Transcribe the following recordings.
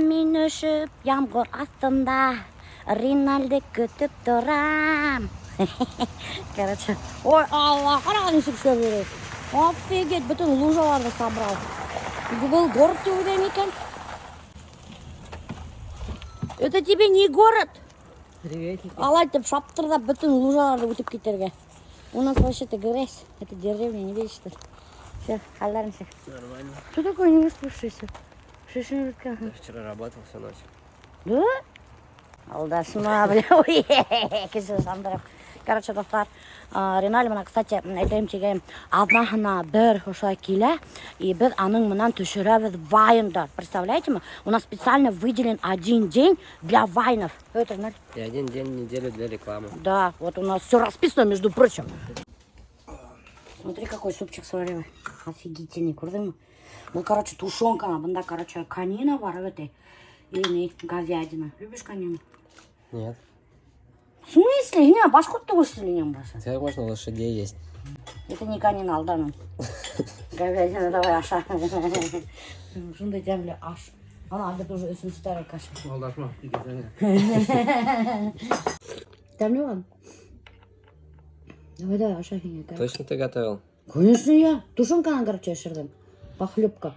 мен өшіп, ямғыр астында Ринальді күтіп тұрам. Короче, ой, Алла, қараған есік шөп береді. Офигеть, bütün лужаларды собрал. Был город тебе екен. Это тебе не город. Приветики. Алай деп шаптырдап bütün лужаларды өтіп кетерге. У нас вообще-то грязь. Это деревня, не видишь что ли? Все, халдарнься. Нормально. Что такое не выспавшийся? Я вчера работал всю ночь. Да? Алдашма, бля, ой, кеше сандырып. Короче, достар, Риналь мына, кстати, айтайым тегейм, одна бір ұша келе, и біз аның мынан түшірәбіз вайндар. Представляете мы? У нас специально выделен один день для вайнов. Это, Риналь? И один день в неделю для рекламы. Да, вот у нас все расписано, между прочим. Смотри, какой супчик сварила. Офигительный, крутой. Ну, короче, тушенка, бында, короче, конина бар в этой. И говядина. Любишь конину? Нет. В смысле? Не, башкұртты өшсілі не башы. Тебя можно лошадей есть. Это не конина, алданым. Говядина, давай аша. Шундай дәмлі аш. Ана, анда тоже өсін старый каша. Алдашма. Дәмлі оған? Давай, аша хене. Точно ты готовил? Конечно, я. Тушенканы, короче, шырдым. Похлебка.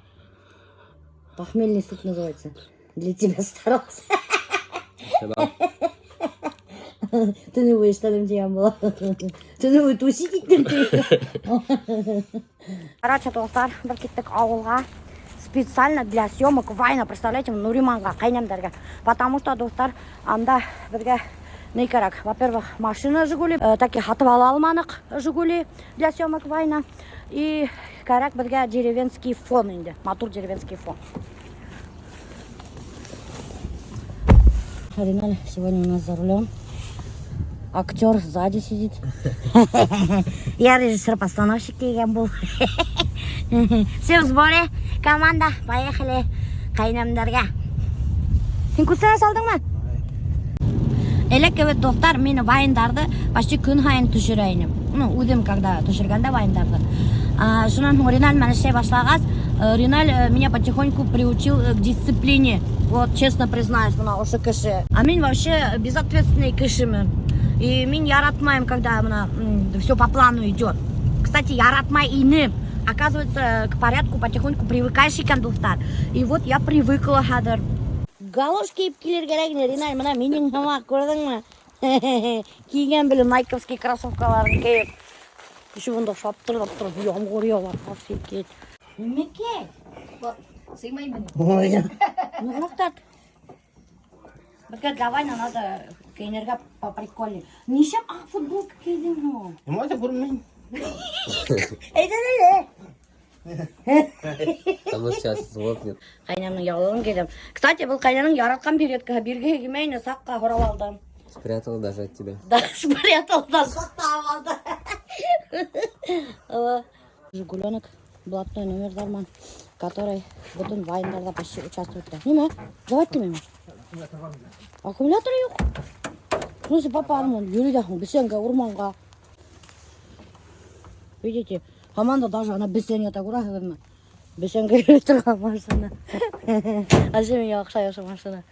Похмельный суп называется. Для тебя старался. Сюда. Ты не будешь, что там тебя было. Ты не будешь тусить, ты. Короче, достар, бір кеттік ауылға. Специально для съемок вайна, представляете, Нуриманға, қайнамдарға. Потому что, достар, анда бірге не керек. Во-первых, машина Жигули, таки хатып ала алманық Жигули для съемок вайна. И керек бірге деревенский фон инде, матур деревенский фон. Риналь сегодня у нас за рулем. Актер сзади сидит. Я режиссер-постановщик деген был. Все в сборе. Команда, поехали қайнамдарға. Сен күтсіне салдың ма? Элекке достар, мені вайындарды почти күн хайын түшірейінім. Ну, өзім когда түшіргенде вайындарды. Шынан Риналь мен іше башлагас, Риналь меня потихоньку приучил к дисциплине. Вот, честно признаюсь, мына ошы кіші. А мен вообще безответственный кішімін. И мен яратмайым, когда все по плану идет. Кстати, яратмай инем. Оказывается, к порядку потихоньку привыкаешь екен, достар. И вот я привыкла, хадыр. Галош киіп келер керек, Риналь, мына менің тамақ көрдің ма? Киген білі найковский кроссовкаларын киіп. Еще онда шаптырып тұрып, ямғыр явар, офигеть. Немеке? Сыймаймын. Ой, ну рахтат. Бәкәт, давай, надо киінерге по приколе. Нишем ақ футболка кидің ғой? Немайда көрмейін. Әйдәлі. Там сейчас злопнет. Қайнамның яулығын кедім. Кстати, бұл қайнамның яратқан передка. Берге кемейні саққа құрап алдым. Спрятал даже от тебя. Да, спрятал, да, сақтап алды. Жигуленок, блатной номер Дарман, который бүтін вайындарда почти участвует. Неме? Заводьте мені. Аккумулятор жоқ. В смысле, папа армон, юридахын, бісенге, урманға. Видите, команда даже она бісенге так ұрағырына. Бісенге тұрған машина. Әже мен ақша яшы машина.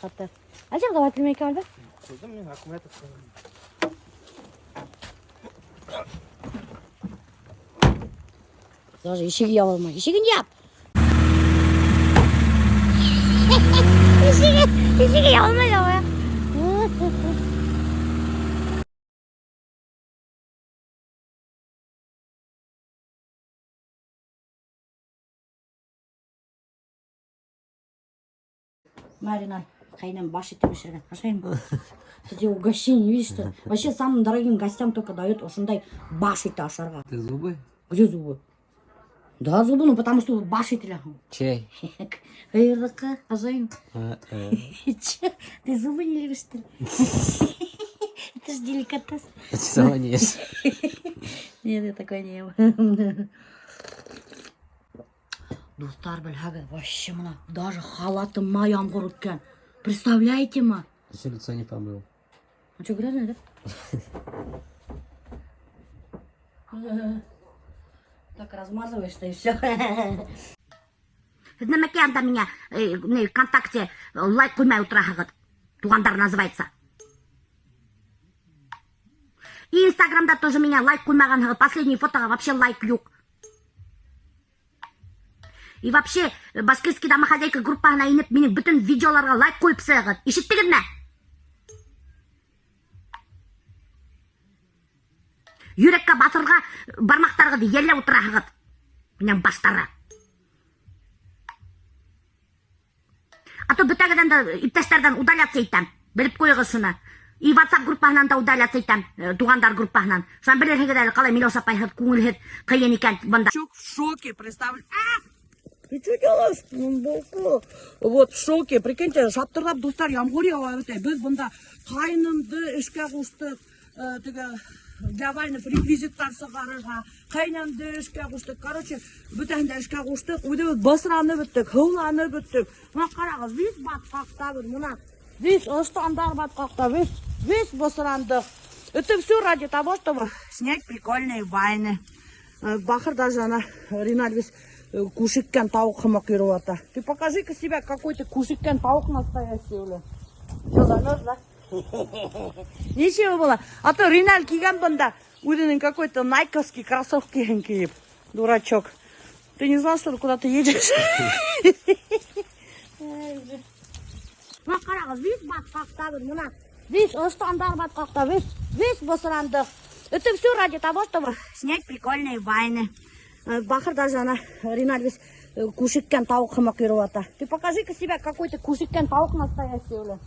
Қатты. Әжем заводьте мені кемел бе? Кудым мен аккумулятор. Даже ешегі яп алмай. Ешегін яп! Ешегі яп алмай давай. Марина, қайнам баш етіп ішірген. Ашайын бұл. Сізде угощение, видишь что? Вообще самым дорогим гостям только дают осындай баш еті ашарға. Ты зубы? Где зубы? Да, зубы, ну потому что баш етілі. Чей? Қайырдыққа, ашайын. Че? Ты зубы не любишь, что ли? Это ж деликатес. Ты сама не ешь. Нет, я такой не ем. Достар білхагі, вообще мына, даже халатым маям құрыткен. Представляете ма? Еще лицо не помыл. А что, грязно, да? Так размазываешь-то и все. Неmäке анда меня ВКонтакте лайк қоймай отырағығыд. Туғандар называется. И Инстаграмда тоже меня лайк қоймағанығыд. Последний фотоға вообще лайк yok. И вообще, башкирский домохозяйка группағына еніп, менің бүтін видеоларға лайк қойып сығыд. Ишіттігін ме? Юрекке басырға бармақтарғыды елі отырағыд. Менің баштары. А то бүтәгіден да иптәштәрден удаляться етем. Біліп қойығы шыны. И WhatsApp группағынан да удаляться етем. Туғандар группағынан. Шан білерхеге дәлі қалай Милоша пайхыд, көңілхід, қиын екен бұнда. В шоке, представляешь? Ты что делаешь? Вот в шоке. Прикиньте, шаптырдап достар ямғори ауабытай. Біз бұнда қайнымды ішке қуштық. Для войны реквизиттар сығарыға. Қайнымды ішке қуштық. Короче, бүтәнде ішке қуштық. Өйді басыраны бүттік, хыланы бүттік. Мұна қарағыз, весь батқақта бір. Мұна весь ұштандар батқақта. Весь басырандық. Это все ради того, чтобы снять прикольные войны. Бахыр даже она, Ринат весь кушиккен тауық хымық үйрівата. Ты покажи-ка себя, какой ты кушиккен тауық настоящий, бля. Что за нож, да? Ничего было. А то Ринат киген бында, уденен какой-то найковский кроссовки киіп. Дурачок. Ты не знал, что ли, куда ты едешь? Мұна қарағыз, весь батқақта бір, мұна весь ұштандар батқақта, весь басырандық. Это все ради того, чтобы снять прикольные войны. Бахыр даже она, Ринат весь кушиккен тауық хымық үйрівата. Ты покажи-ка себя, какой ты кушиккен тауық настоящий, бля.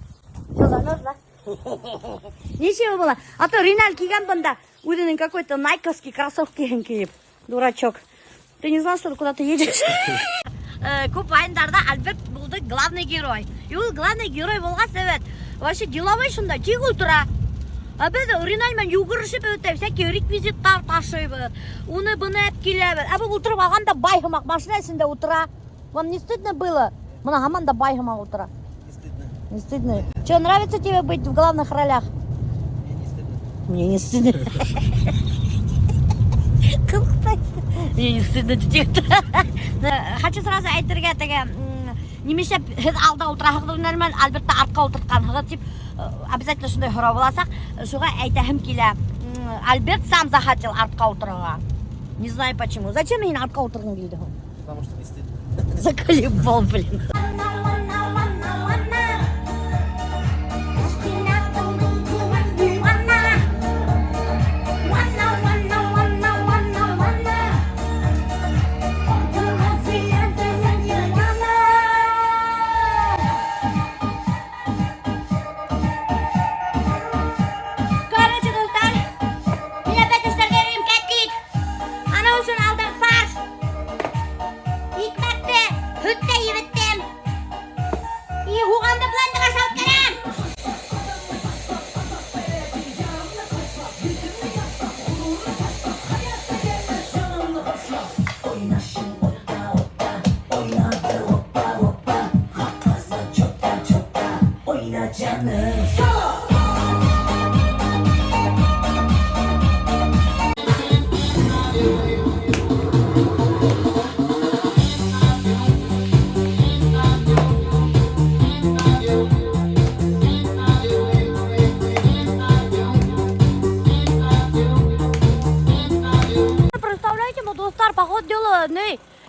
Что за нож, да? Ничего было. А то Ринат киген бында, уденен какой-то найковский кроссовки киіп. Дурачок. Ты не знал, что ли, куда ты едешь? Көп вайындарда Альберт болды главный герой. И ол главный герой болға себет. Вообще деловой шында, тек отыра. А біз Ринальмен югырышып өтіп, всякие реквизиттар ташыбыз. Оны бұны әп келебіз. А бұл отырып алғанда байхымақ машинасында отыра. Вам не стыдно было? Мұна хаманда байхымақ отыра. Не стыдно. Не стыдно? Че, нравится тебе быть в главных ролях? Мне не стыдно. Мне не стыдно. Мне не стыдно тебе. Хочу сразу айтырға теге немесе һез алда ултырағыды нормаль, Альбертта артқа ултыртқанығы деп обязательно шындай хора боласақ, шуға айтахым келе. Альберт сам захотел артқа ултырға. Не знаю почему. Зачем мен артқа ултырғым келді? Потому что не стыдно. Заколебал, блин.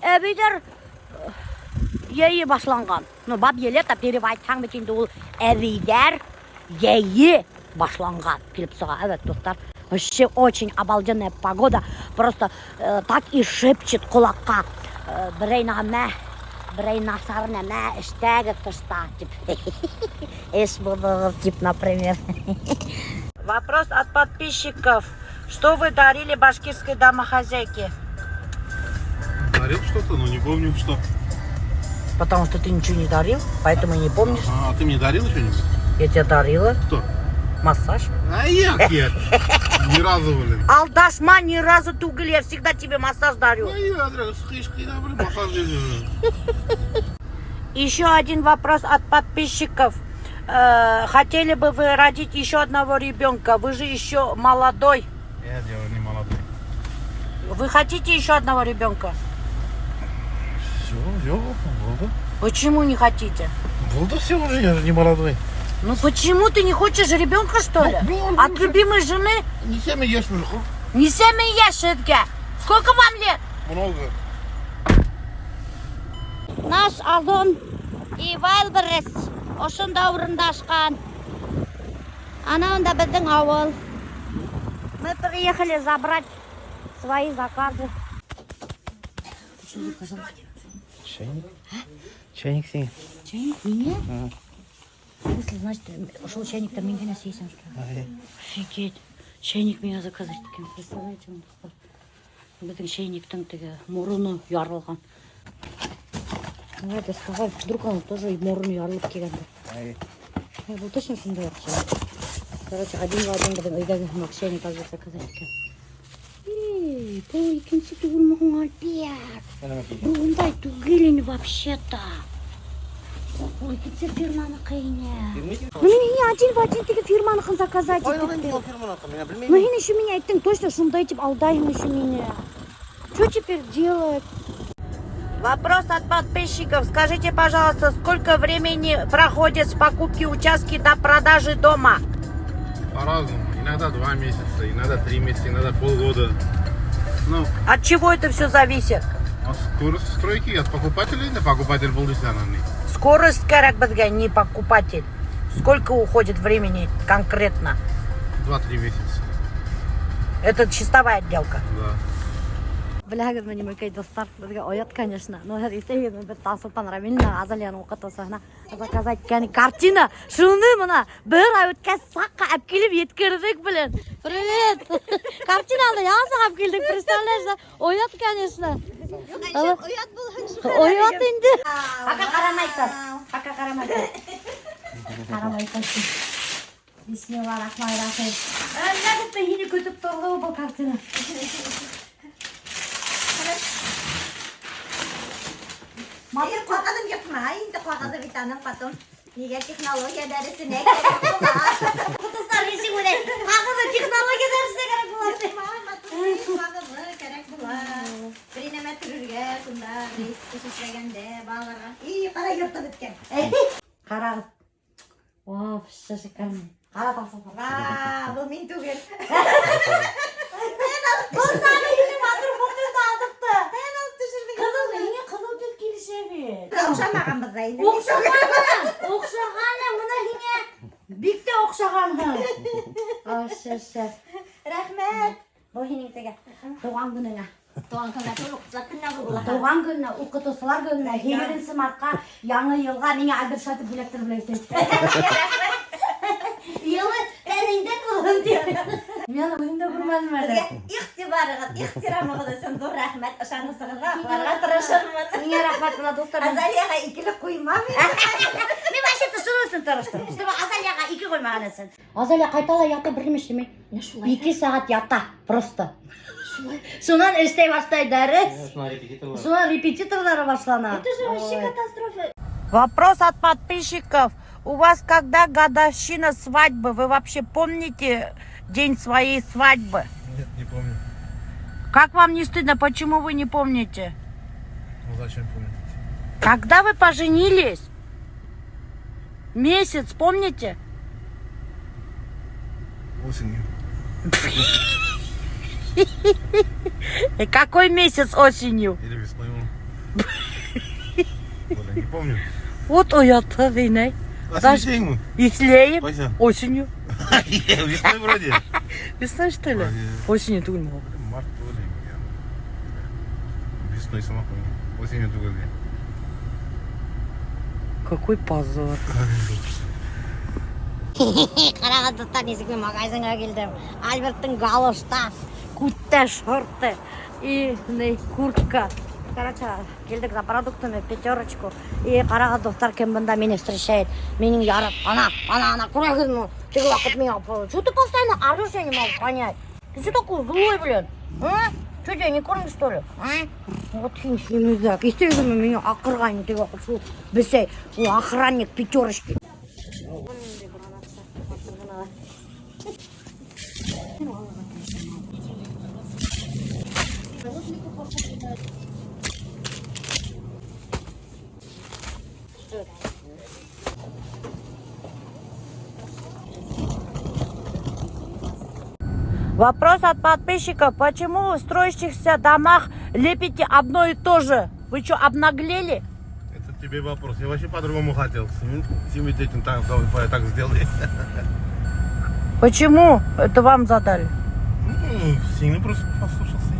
Әбейдер ейі башланған. Бап елет, перевайт таң бетінде ол әбейдер ейі башланған. Келіп сұға, әвет, достар. Вообще очень обалденная погода. Просто так и шепчет құлаққа. Бірей нағаме, бірей насарына мә, іштәгі тышта. Эш бұдығыр, тип, например. Вопрос от подписчиков. Что вы дарили башкирской домохозяйке? Дарил что-то, но не помню, что. Потому что ты ничего не дарил, поэтому не помнишь. А ты мне дарил что-нибудь? Я тебе дарила. Кто? Массаж. А я ни разу, блин. Алдашма ни разу тугли, я всегда тебе массаж дарю. Еще один вопрос от подписчиков. Хотели бы вы родить еще одного ребенка? Вы же еще молодой. Я не молодой. Вы хотите еще одного ребенка? Все, болды. Почему не хотите? Болды все уже, я же не молодой. Ну почему ты не хочешь ребенка, что ли? блин, От любимой жены? Не семя ешь уже, хуй. Не 7 яшетке. Сколько вам лет? Много. Наш Озон и Вайлберес ошонда урындашкан. Анауында біздің ауыл. Мы приехали забрать свои заказы. Чайник? Чайник сен. Чайник мне? В смысле, значит, ушел чайник, там меньше нас есть, что ли? Офигеть. Чайник меня заказать таким, представляете? Біздің чайниктің тігі мұрыны ярылған. Надо сказать, вдруг он тоже и мұрыны ярылып келгенде. Бұл точно сондай чайник. Короче, один в один біздің үйдегі чайник азыр заказать екен. Бұл екінші түгіл мұғын Альберт. Бұл ондай түгіл енді вообще-то. Ой, кетсе фирманы қиыне. Ну, мне один в один тігі фирманы қын заказать етіпті. Ну, сен еще меня айттың, точно шундай тип алдайын еще меня. Что теперь делать? Вопрос от подписчиков. Скажите, пожалуйста, сколько времени проходит с покупки участки до продажи дома? По-разному. Иногда 2 месяца, иногда 3 месяца, иногда полгода. Ну, От чего это все зависит? от скорости стройки, от покупателей, да, покупатель был десятый. Скорость керек бізге, не покупатель. Сколько уходит времени конкретно? 2-3 месяца. Это чистовая отделка. Да. Біләгіз мені мүкей достар, бізге оят, конечно. Но ертеген бір Тасылпан Рамилна Азалияның оқытысына заказать картина. Шуны мына бір ай өткен саққа әп келіп еткердік білін. Привет! Картинаны язық әп келдік, представляешь? Оят, конечно. Оят болған. Оят енді. Ака қарамайтын. Ака қарамайтын. Қарамайтын. Бисмиллахиррахманиррахим. Нәдіпті ені көтіп тұрды бұл картина. Hayır, korkalım yapma. Şimdi korkalım bir tanem patron. Niye teknoloji dersine gerek olmaz. Kutuzlar esi böyle. Hakikaten teknoloji dersine gerek olmaz. Gerek bular. Birine türürge, şunda kuşuşlagende, bağlara. İyi, para yurtta bitken. Қарағыз. Вау, все шикарно. Қара Тасылпан. Vaa, bu min tugel. Бұл саны үйдің батыр фотода алдықты. Ben alıp düşürdüm. Қызыл, еңе қызыл деп келішемін. Okşamagan bizde. Оқшағаны, мұна еңе бекте оқшағаны. Ошшы. Rahmet. Бұл еңе теге туған күніңе. Doğan kanka çoluk kızlar kınavı bular. Туған күні, оқытушылар күніне, егерінші мартқа, яңы елға мене Альберт шатып билеттер біледі. Елі тәніңде қылым дейді. Мен өзімде көрмәдім әлі. İhtiramı da sen dur rahmet. Aşağını sığırga aklarga tırışırmın. Меңе рахмат мына достар. Azaliyaga ikili koymam. Мен вообще-то шынысын тырыштым. Чтобы Азалияға 2 қоймаған екен. Азалия қайтала ята бірдеме істемей. 2 сағат ята просто. Сонан істей бастайды дәріс. Сонан репетиторлары башлана. Это же вообще катастрофа. Вопрос от подписчиков. У вас когда годовщина свадьбы? Вы вообще помните день своей свадьбы? Нет, не помню. Как вам не стыдно? Почему вы не помните? Ну зачем помнить? Когда вы поженились? Месяц, помните? Осенью. И какой месяц осенью? Или весной. Вот, я не помню. Вот уятта війни. А сидим. Веселее. Вася. Осенью. Весной вроде. Весной что ли? Вроде Осенью түгіл ма? март то ли. Весной сама помню. Осенью тоже. Какой позор. Қараған достар, несекмен магазинға келдім. Альберттің галошта, кутта шорты и куртка. Короче, келдік за продуктами 5. И қараған достар, кем бұнда мені встречает. Менің ярып, ана, күрәгін, тег уақыт мен алып. Что ты постоянно орешь, я не могу понять. Ты что такой злой, блин? А? Что тебя не кормишь, что ли? А? Вот хинчимизак. Естественно, меня ақырған, тег уақыт шул. Бісей, охранник 5. отсюда. Вопрос от подписчика. Почему в строящихся домах лепите одно и то же? Вы что, обнаглели? Это тебе вопрос. Я вообще по-другому хотел. Семью детям так сделали. Почему это вам задали? Ну, сильно просто послушался.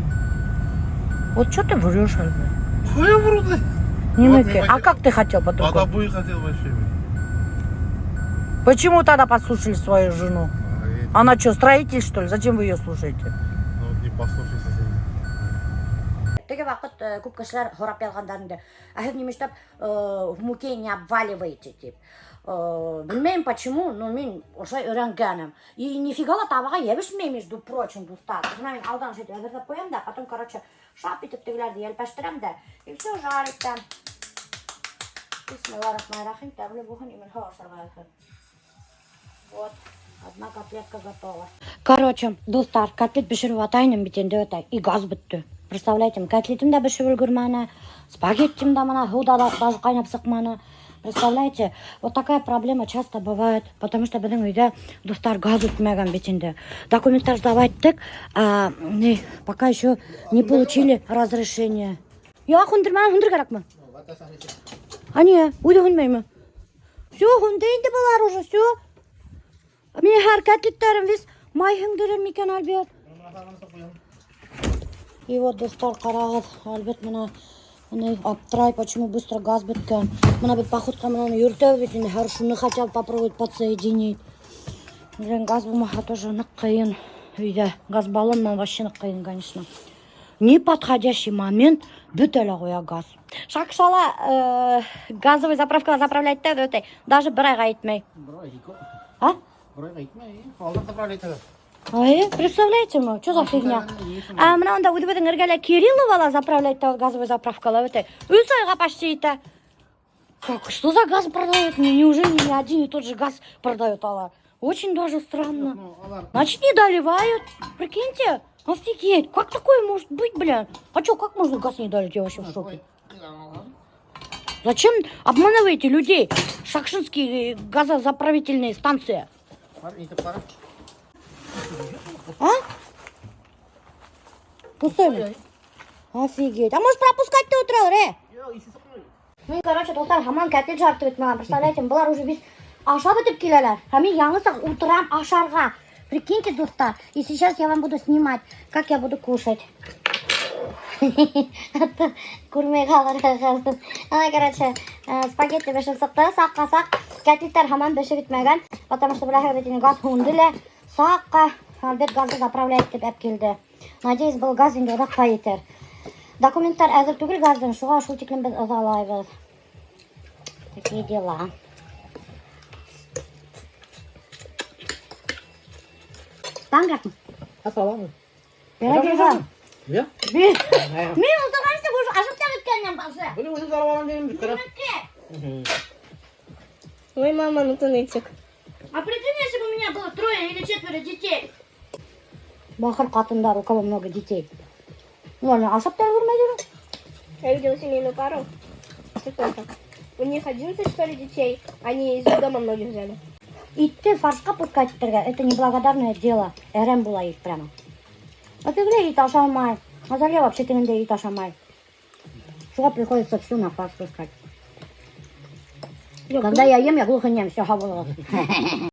Вот что ты врешь, Альберт? Ой, я вроде. Не Вот ныкай. не А как ты хотел Под по-другому? обои хотел вообще. Почему тогда послушали свою жену? Она что, строитель, что ли? Зачем вы ее слушаете? Ну вот не послушайся. Теге вакыт күп кешеләр һорап язгандарында. Ә һез нимәштәп в муке не обваливаете дип. Белмәйм почему, но мин ошай өйрәнгәнем. И нифига ла табага ябышмый, между прочим, дустар. Менә мин алдан шәйтә әзерләп куям да, потом, короче, шап итеп тегеләрде ялпаштырам да. И все жарить там. Бисмиллахир-рахманир-рахим. Тәмле булган имен һавашырга икән. Вот. Одна котлетка готова. Короче, достар, котлет пешеріп атайным бит инде өтә. И газ бітті. Представляете, котлетім де пешеріп өлгермәне, спагеттим да мына һуда да даже кайнап сыкманы. Представляете, вот такая проблема часто бывает, потому что безнең өйдә достар газ үтмәгән бит инде. Документтар сдавать иттек, пока еще не получили разрешение. Я хундырман, хундыр кирәкме? Ани, үзе хундмыймы? Все, хунды инде булар уже, все. Мен һәр котлеттерим вис май хыңдырым микән, Альберт? И вот, достар, карагыз, Альберт мына аптырай, почему быстро газ беткән. Мына бит походка менә йөртә бит инде, һәр шуны хотел попробовать подсоединить. Блин, газ булмаса тоже нык кыен өйдә. Газ баллоннан вообще нык кыен, конечно. Неподходящий момент бөтәлә куя газ. Шакшала газовый заправкага заправлять та өтәй. Даже бер айга итмәй. А? Ой, представляете, что за фигня? А мне он да удивит, нергеля Кириллова заправлять газовую заправку, это усойга почти это. Как, что за газ продают? Неужели не один и тот же газ продают, Алла? Очень даже странно. Значит, не доливают. Прикиньте, офигеть, как такое может быть, блин? А что, как можно газ не долить? Я вообще в шоке. Зачем обманываете людей? Шакшинские газозаправительные станции. А? Пустой. Офигеть. А может пропускать ты утро, ре? Ну, короче, достар, хаман котлет жарты бетмәгән. Представляете, булар уже без ашап бетеп киләләр. Һәм мин яңысак утрам ашарга. Прикиньте, достар. И сейчас я вам буду снимать, как я буду кушать. Күрмәй калырсыз. Ана, короче, спагетти бешеп сыкты, сак-сак. Котлеттер хаман бешеп бетмәгән. Потому что булар бит газ хундылы. Сакка, Альберт газы заправляет деп әп келді. Надеюсь, был газ инде одақ етер. Документтар әзір түгел газдың, шуға шул тиклем біз ызалайбыз. Такие дела. Таңғақ. Ассаламу. Берегем. Я? Мен ұлтығансы бұл ашып та кеткеннен басы. Bunu өзі алып алам дегенім біттірі. Ой, мама, ну ты нытик. А прикинь, если бы у меня было 3 или 4 детей. Бахыр қатындар, у кого много детей. Ладно, ашап та көрмейді. Я видела семейную пару. Сколько? У них 11, что ли, детей. Они из дома многих взяли. Итті фаршқа пускать это неблагодарное дело. Әрем була ит прямо. А ты где ит ашамай? Азалия вообще тегінде ит ашамай. Шуға приходится всю на фарш пускать. Когда я ем, я глухо нем, все хавылығы.